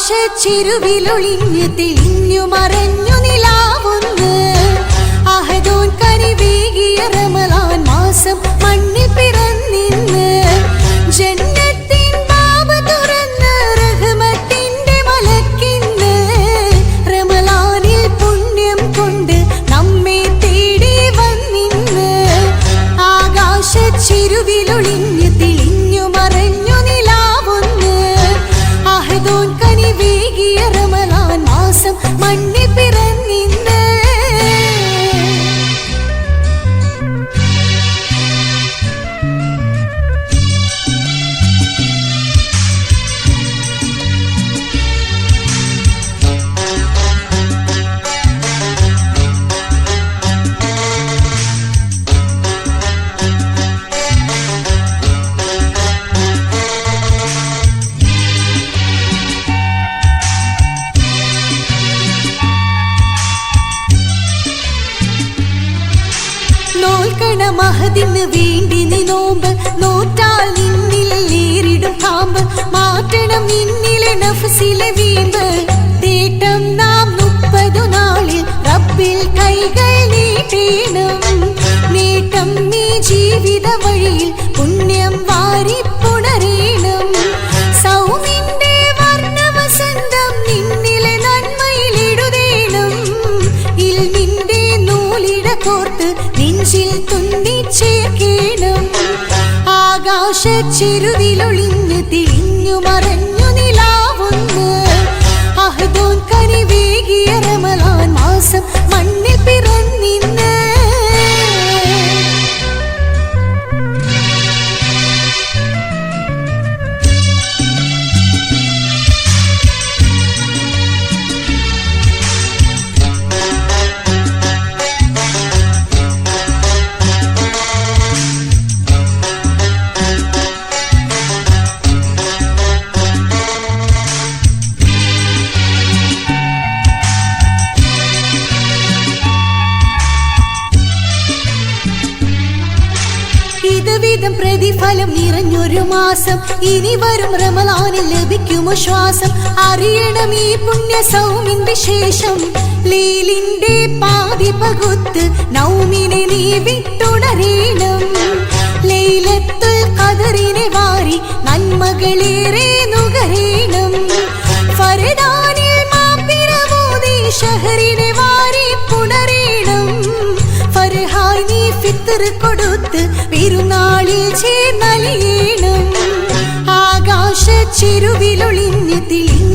ചിരുവിലൊളിഞ്ഞു തെളിഞ്ഞു മറഞ്ഞു നിലാവൊന്ന് അഹദോൻ കനിവേകിയ റമളാൻ മാസം മണ്ണിൽ പിറന്നിന്ന് ജന്നത്തിൻ ബാബ് തുറന്ന് റഹ്മത്തിന്റെ മലക്കിന്ന് റമളാനിൽ പുണ്യം കൊണ്ട് നമ്മെ തേടി വന്നിന്ന് ആകാശ ചിരുവിലൊളിഞ്ഞു തെളിഞ്ഞു മറഞ്ഞു നിലാവൊന്ന് അഹദോൻ കനിവേകിയ റമളാൻ മാസം മണ്ണിൽ പിറന്നിന്ന് മഹദിന് വേണ്ടി നീ നോമ്പ് നോറ്റാൽ നിന്നിൽ നേരിടും കാമ്പ് മാറ്റണം നിന്നിലെ നഫ്സിലെ വീമ്പ് തേട്ടം നാം 30 നാളിൽ റബ്ബിൽ കൈകൾ നീട്ടേണം നേട്ടം നീ ജീവിത വഴിയിൽ പുണ്യം വാരി പുണരേണം സൗമിന്റെ വർണ്ണവസന്തം നിന്നിലെ നന്മയിലിടുതേണം ഇൽമിന്റെ നൂലിട കോർത്ത് നെഞ്ചിൽ ചേർക്കേണം ആകാശ ചിരുവിലൊളിഞ്ഞു തെളിഞ്ഞു മറഞ്ഞു നിലാവൊന്ന് അഹദോൻ കനിവേകിയ റമളാൻ മാസം മണ്ണിൽ പിറന്നിന്ന് പ്രതിഫലം നിറഞ്ഞൊരു മാസം ഇനി വരും റമളാനിൽ ലഭിക്കുമോ ശ്വാസം അറിയണം ഈ പുണ്യ സൗമിന്റെ ശേഷം ലീലിന്റെ പാതി പകുത്ത് നൗമിനെ നീ വിട്ടുണരേണം ലൈലത്തുൽ ഖദറിനെ വാരി നന്മകളേറെ നുകരേണം ഫർദാനിൽ മാപ്പിറമോദി ഷഹറിനെ വാരി പുണരേണം ഫർഹായി നീ ഫിത്ർ കൊടുത്ത് പെരുന്നാളിൽ ചേർന്നലിയണം ആകാശ ചിരുവിലൊളിഞ്ഞു തെളിഞ്ഞു